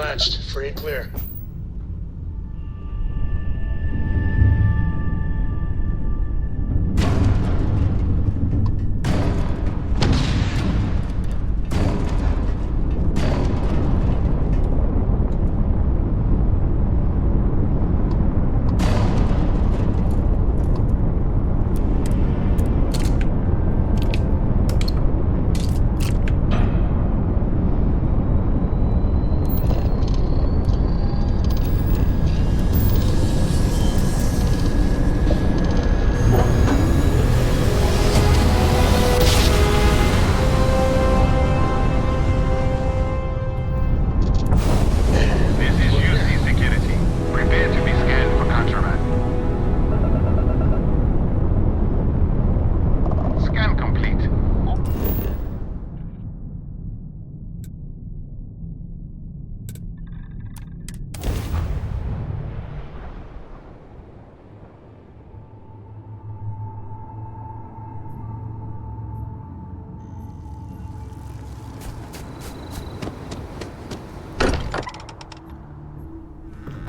latched. Free and clear.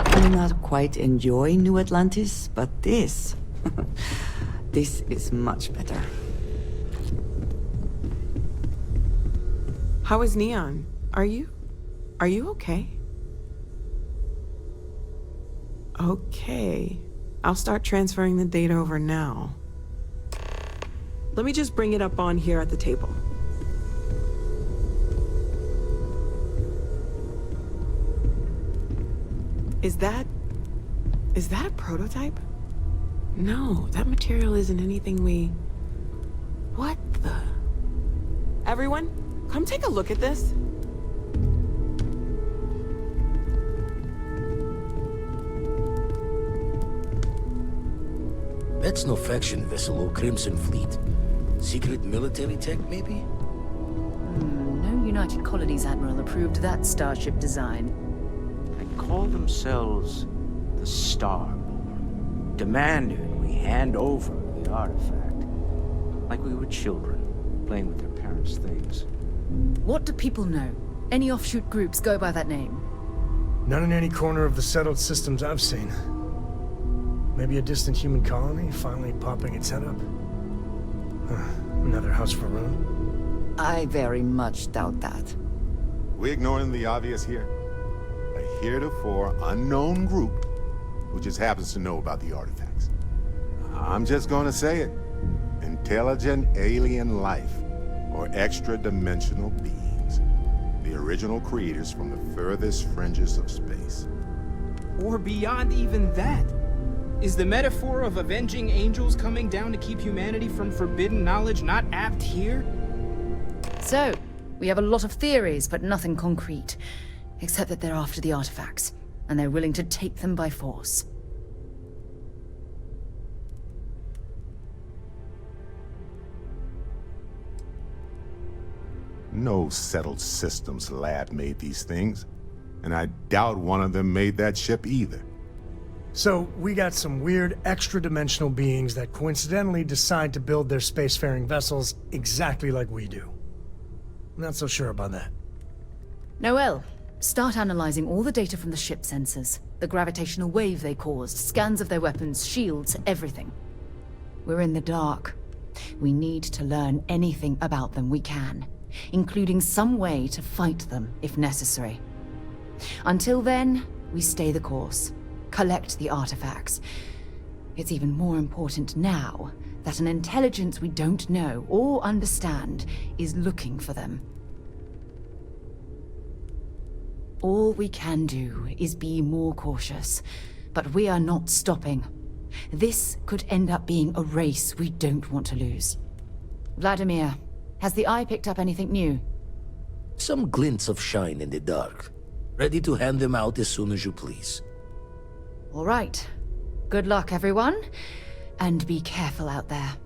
I not quite enjoy New Atlantis, but this... this is much better. How is Neon? Are you okay? Okay. I'll start transferring the data over now. Let me just bring it up on here at the table. Is that a prototype? No, that material isn't anything we... What the... Everyone, come take a look at this. That's no faction vessel or Crimson Fleet. Secret military tech, maybe? No United Colonies Admiral approved that starship design. They call themselves the Starborn, demanded we hand over the artifact. Like we were children, playing with their parents' things. What do people know? Any offshoot groups go by that name? None in any corner of the settled systems I've seen. Maybe a distant human colony finally popping its head up? Another house for Rune? I very much doubt that. We ignoring the obvious here? A heretofore unknown group who just happens to know about the artifacts. I'm just gonna say it. Intelligent alien life, or extra-dimensional beings. The original creators from the furthest fringes of space. Or beyond even that. Is the metaphor of avenging angels coming down to keep humanity from forbidden knowledge not apt here? So, we have a lot of theories, but nothing concrete. Except that they're after the artifacts, and they're willing to take them by force. No settled systems lab made these things, and I doubt one of them made that ship either. So, we got some weird extra-dimensional beings that coincidentally decide to build their spacefaring vessels exactly like we do. Not so sure about that. Noel, start analyzing all the data from the ship sensors, the gravitational wave they caused, scans of their weapons, shields, everything. We're in the dark. We need to learn anything about them we can, including some way to fight them if necessary. Until then, we stay the course, collect the artifacts. It's even more important now that an intelligence we don't know or understand is looking for them. All we can do is be more cautious, but we are not stopping. This could end up being a race we don't want to lose. Vladimir, has the Eye picked up anything new? Some glints of shine in the dark. Ready to hand them out as soon as you please. All right. Good luck, everyone. And be careful out there.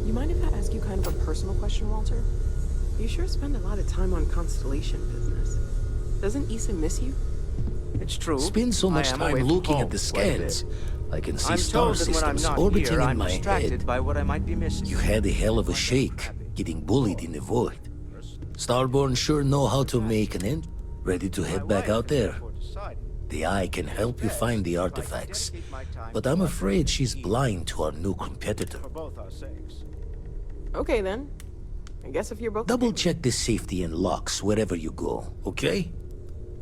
You mind if I ask you kind of a personal question, Walter? sure spend a lot of time on Constellation business. Doesn't Issa miss you? It's true. Spend so much I am time away from looking home at the quite a bit. scans. I can see I'm star told that when I'm systems not orbiting here, in I'm my distracted head. by what I might be missing. You had a hell of a shake, getting bullied in the void. Starborn sure know how to make an end. Ready to head back out there. The Eye can help you find the artifacts, but I'm afraid she's blind to our new competitor. For both our sakes. Okay then. I guess if you're both Double okay. check the safety and locks wherever you go, okay?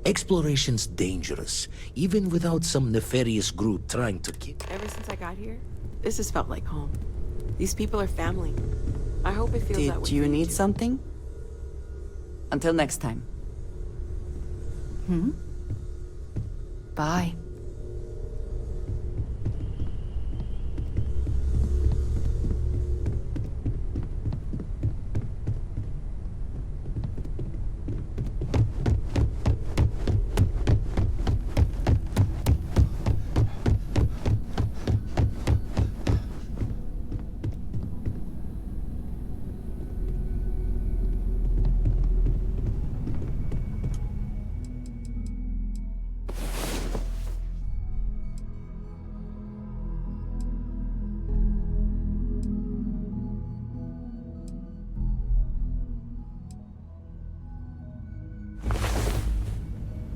Exploration's dangerous, even without some nefarious group trying to keep. Ever since I got here, this has felt like home. These people are family. I hope it feels that way. Did you for need too. something? Until next time. Bye.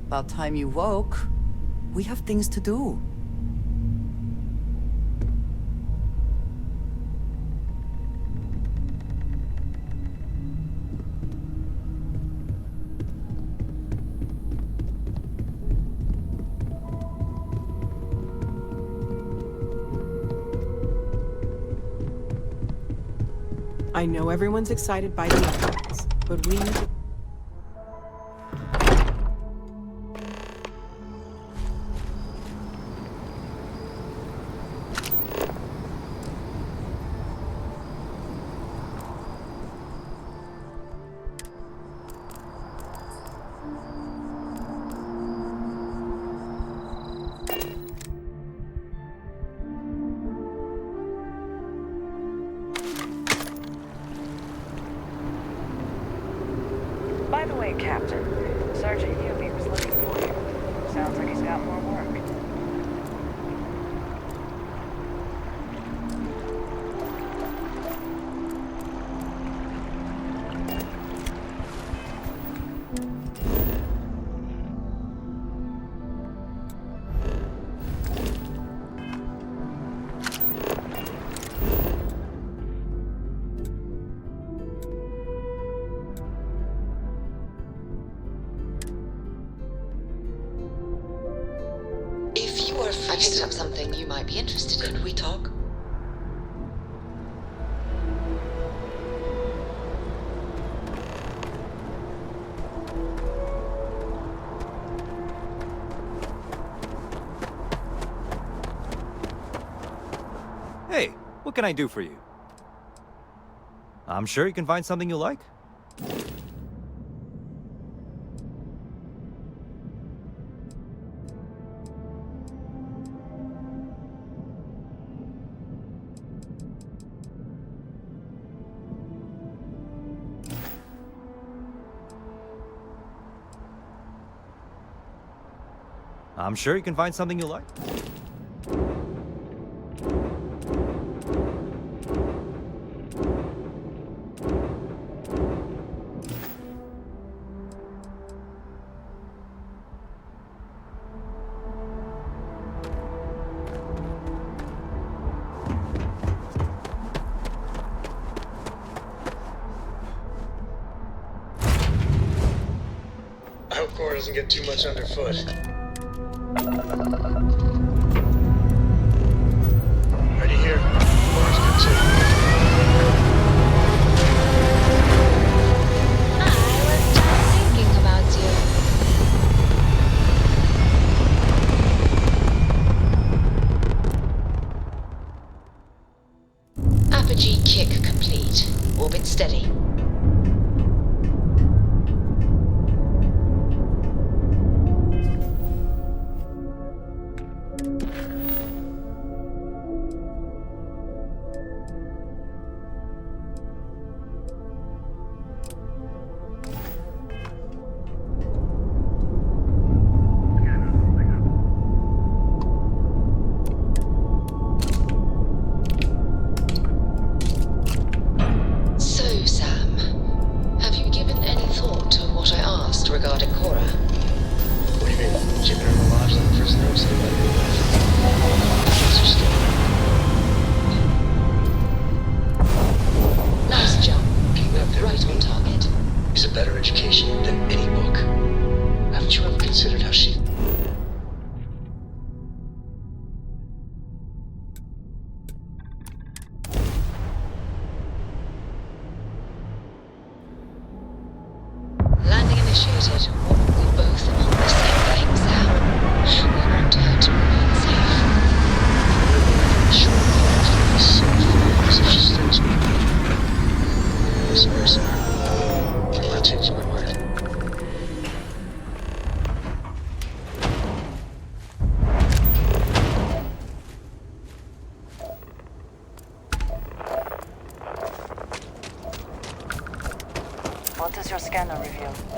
About time you woke. We have things to do. I know everyone's excited by the updates, but we need to... By the way, Captain, Sergeant Yubi was looking for you. Sounds like he's got more work. If you are free, I picked up something you might be interested in. Could we talk? Hey, what can I do for you? I'm sure you can find something you like. I'm sure you can find something you like. I hope Core doesn't get too much underfoot. Ready here. Core's good too. I was just thinking about you. Apogee kick complete. Orbit steady. does your scanner reveal?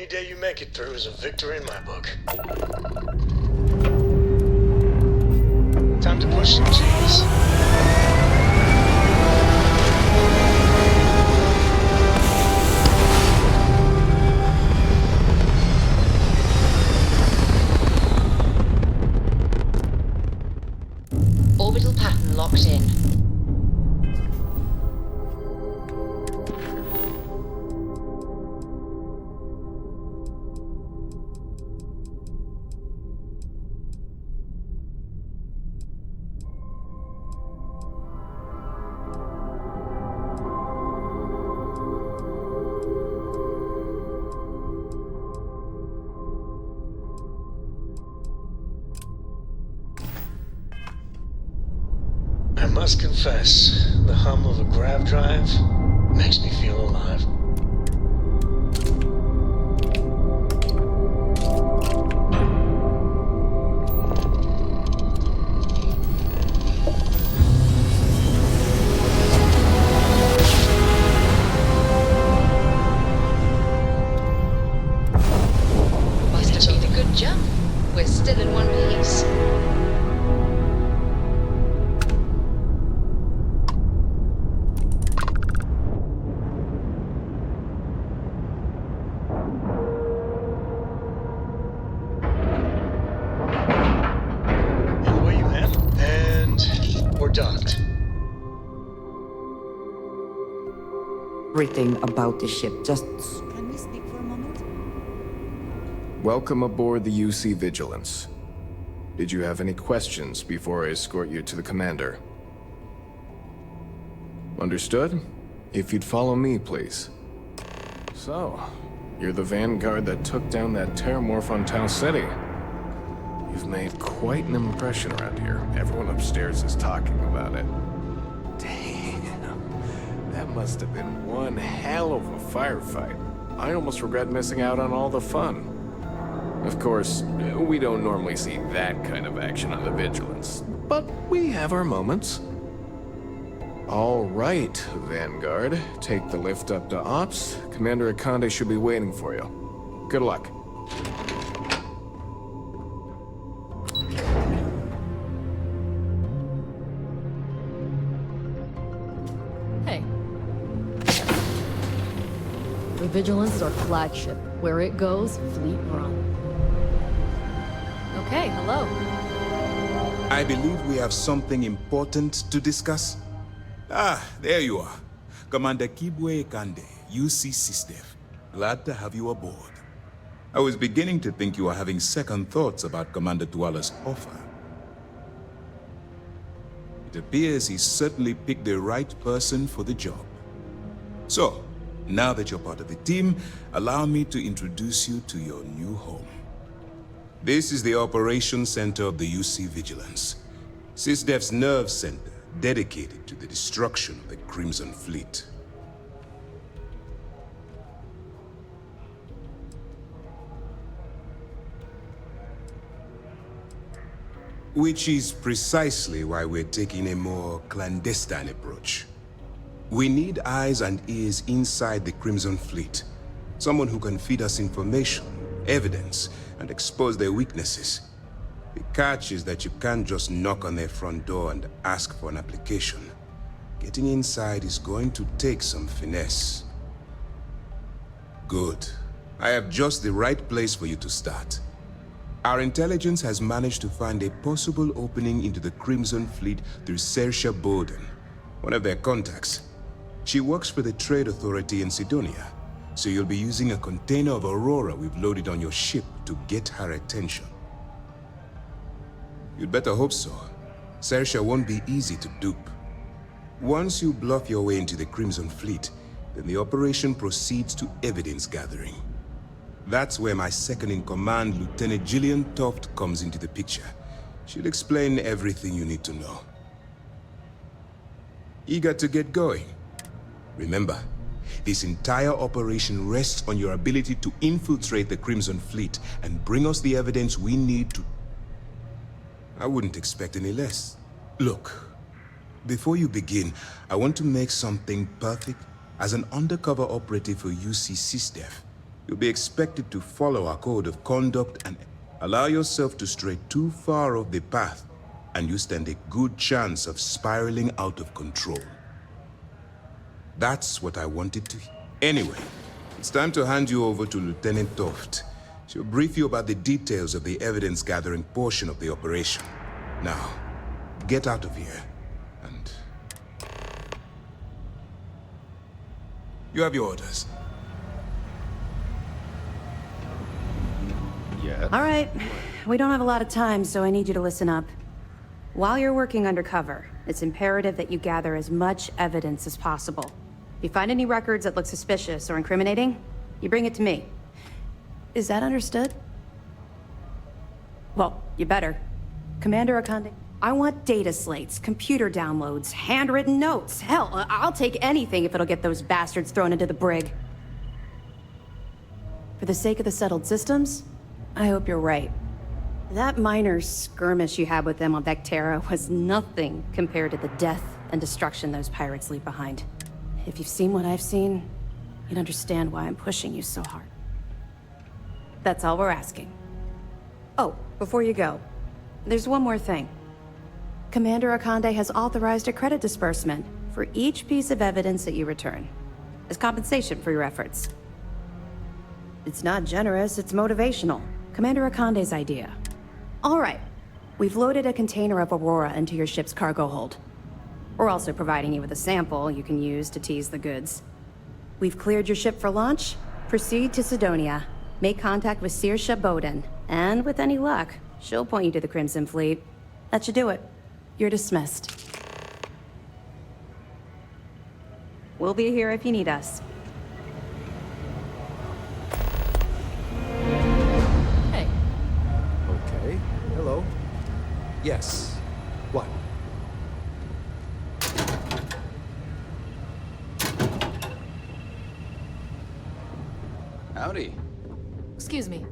Any day you make it through is a victory in my book. Time to push some cheese. Orbital pattern locked in. I must confess, the hum of a grav drive makes me feel alive. Must have been a good jump. We're still in one piece. And away you went, and we're docked. Everything about the ship, just... Can we speak for a moment? Welcome aboard the UC Vigilance. Did you have any questions before I escort you to the commander? Understood? If you'd follow me, please. So, you're the vanguard that took down that terramorph on Tau City. You've made quite an impression around here. Everyone upstairs is talking about it. Damn, that must have been one hell of a firefight. I almost regret missing out on all the fun. Of course, we don't normally see that kind of action on the Vigilance, but we have our moments. All right, Vanguard. Take the lift up to Ops. Commander Akande should be waiting for you. Good luck. Hey. The Vigilance is our flagship. Where it goes, fleet run. Okay, hello. I believe we have something important to discuss. Ah, there you are. Commander Kibwe Kande, UC SysDev. Glad to have you aboard. I was beginning to think you were having second thoughts about Commander Tuala's offer. It appears he certainly picked the right person for the job. So, now that you're part of the team, allow me to introduce you to your new home. This is the Operations Center of the UC Vigilance, SysDev's nerve center, dedicated to the destruction of the Crimson Fleet. Which is precisely why we're taking a more clandestine approach. We need eyes and ears inside the Crimson Fleet. Someone who can feed us information, evidence, and expose their weaknesses. The catch is that you can't just knock on their front door and ask for an application. Getting inside is going to take some finesse. Good. I have just the right place for you to start. Our intelligence has managed to find a possible opening into the Crimson Fleet through Saoirse Bowden, one of their contacts. She works for the Trade Authority in Sidonia, so you'll be using a container of Aurora we've loaded on your ship to get her attention. You'd better hope so. Saoirse won't be easy to dupe. Once you bluff your way into the Crimson Fleet, then the operation proceeds to evidence gathering. That's where my second-in-command, Lieutenant Gillian Toft, comes into the picture. She'll explain everything you need to know. Eager to get going? Remember, this entire operation rests on your ability to infiltrate the Crimson Fleet and bring us the evidence we need to... I wouldn't expect any less. Look, before you begin, I want to make something perfect. As an undercover operative for UC SysDev, You'll be expected to follow our code of conduct and allow yourself to stray too far off the path, and you stand a good chance of spiraling out of control. That's what I wanted to hear. Anyway, it's time to hand you over to Lieutenant Toft. She'll brief you about the details of the evidence-gathering portion of the operation. Now, get out of here, and... You have your orders. Yeah. All right. We don't have a lot of time, so I need you to listen up. While you're working undercover, it's imperative that you gather as much evidence as possible. If you find any records that look suspicious or incriminating, you bring it to me. Is that understood? Well, you better. Commander Akande, I want data slates, computer downloads, handwritten notes. Hell, I'll take anything if it'll get those bastards thrown into the brig. For the sake of the settled systems, I hope you're right. That minor skirmish you had with them on Vectera was nothing compared to the death and destruction those pirates leave behind. If you've seen what I've seen, you'd understand why I'm pushing you so hard. That's all we're asking. Oh, before you go, there's one more thing. Commander Akande has authorized a credit disbursement for each piece of evidence that you return, as compensation for your efforts. It's not generous, it's motivational. Commander Akande's idea. All right, we've loaded a container of Aurora into your ship's cargo hold. We're also providing you with a sample you can use to tease the goods. We've cleared your ship for launch. Proceed to Sidonia. Make contact with Saoirse Bowden, and with any luck, she'll point you to the Crimson Fleet. That should do it. You're dismissed. We'll be here if you need us. Hey. Okay. Hello. Yes. What? Howdy. Excuse me.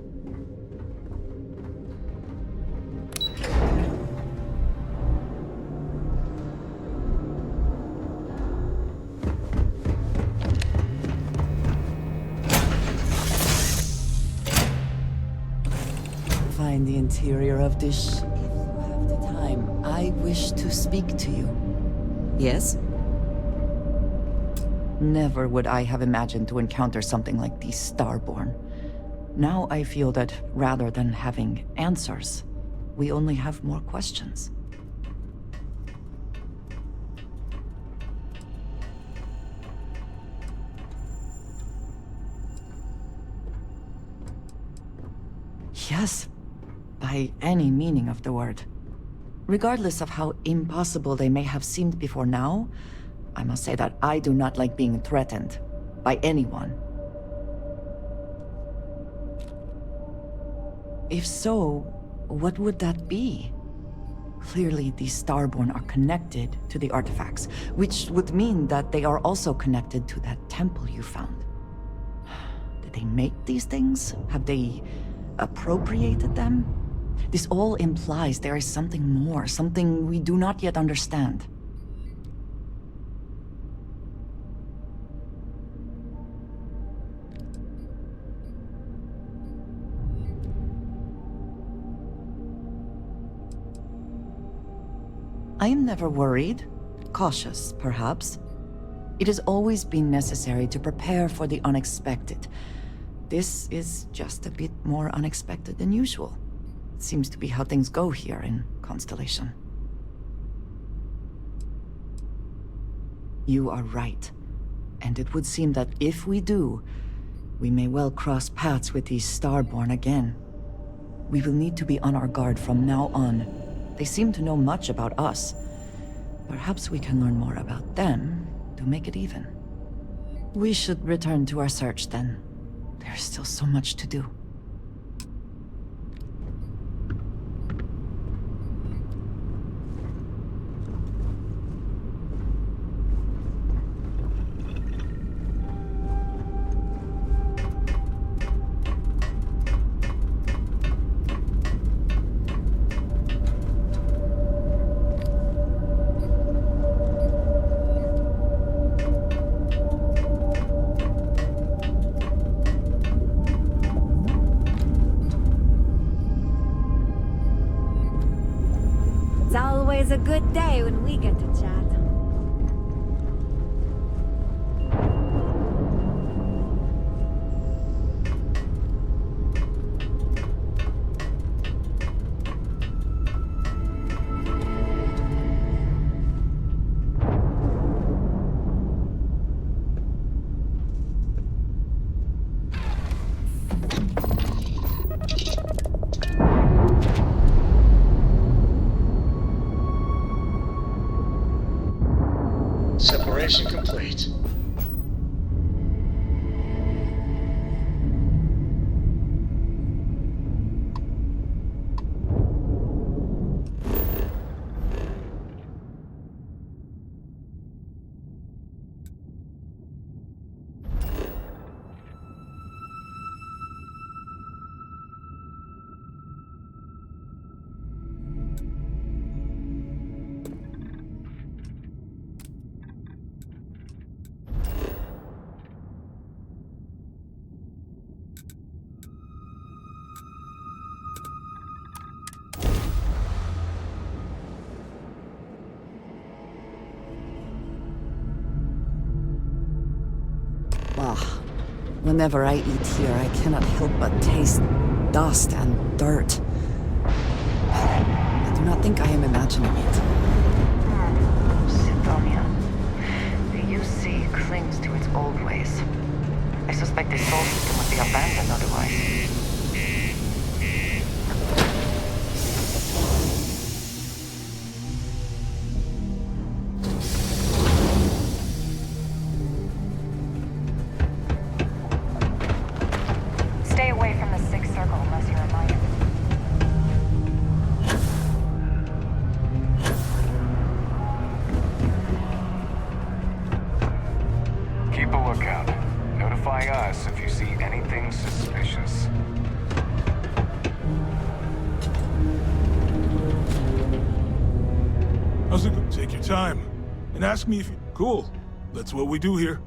Find the interior of this ship. If you have the time, I wish to speak to you. Yes? Never would I have imagined to encounter something like these Starborn. Now I feel that rather than having answers, we only have more questions. Yes, by any meaning of the word. Regardless of how impossible they may have seemed before now, I must say that I do not like being threatened by anyone. If so, what would that be? Clearly, these Starborn are connected to the artifacts, which would mean that they are also connected to that temple you found. Did they make these things? Have they appropriated them? This all implies there is something more, something we do not yet understand. I am never worried. Cautious, perhaps. It has always been necessary to prepare for the unexpected. This is just a bit more unexpected than usual. It seems to be how things go here in Constellation. You are right. And it would seem that if we do, we may well cross paths with these Starborn again. We will need to be on our guard from now on. They seem to know much about us. Perhaps we can learn more about them to make it even. We should return to our search then. There's still so much to do. always a good day when we get to chat. Separation complete. Whenever I eat here, I cannot help but taste dust and dirt. I do not think I am imagining it. Sidonia. The UC clings to its old ways. I suspect the soul system would be abandoned otherwise. Stay away from the sixth circle unless you're reminded. Keep a lookout. Notify us if you see anything suspicious. How's it go? Take your time. And ask me if you... Cool. That's what we do here.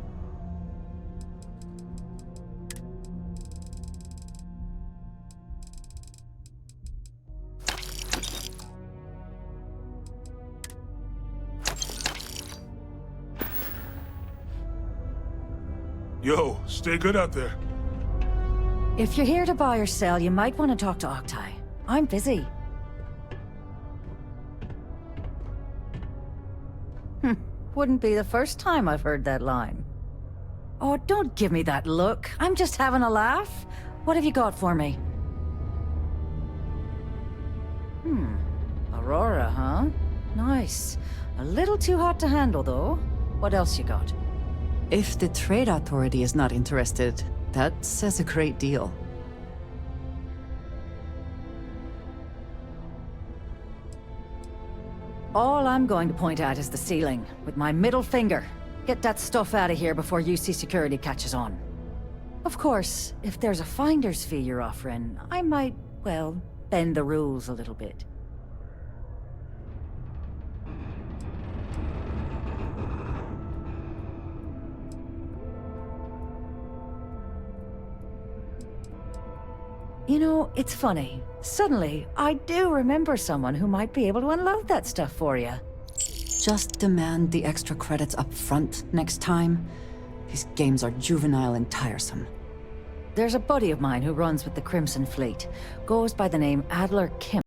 Yo, stay good out there. If you're here to buy or sell, you might want to talk to Octai. I'm busy. Wouldn't be the first time I've heard that line. Oh, don't give me that look. I'm just having a laugh. What have you got for me? Aurora, huh? Nice. A little too hot to handle, though. What else you got? If the Trade Authority is not interested, that says a great deal. All I'm going to point at is the ceiling, with my middle finger. Get that stuff out of here before UC security catches on. Of course, if there's a finder's fee you're offering, I might, well, bend the rules a little bit. You know, it's funny. Suddenly, I do remember someone who might be able to unload that stuff for you. Just demand the extra credits up front next time. These games are juvenile and tiresome. There's a buddy of mine who runs with the Crimson Fleet. Goes by the name Adler Kim.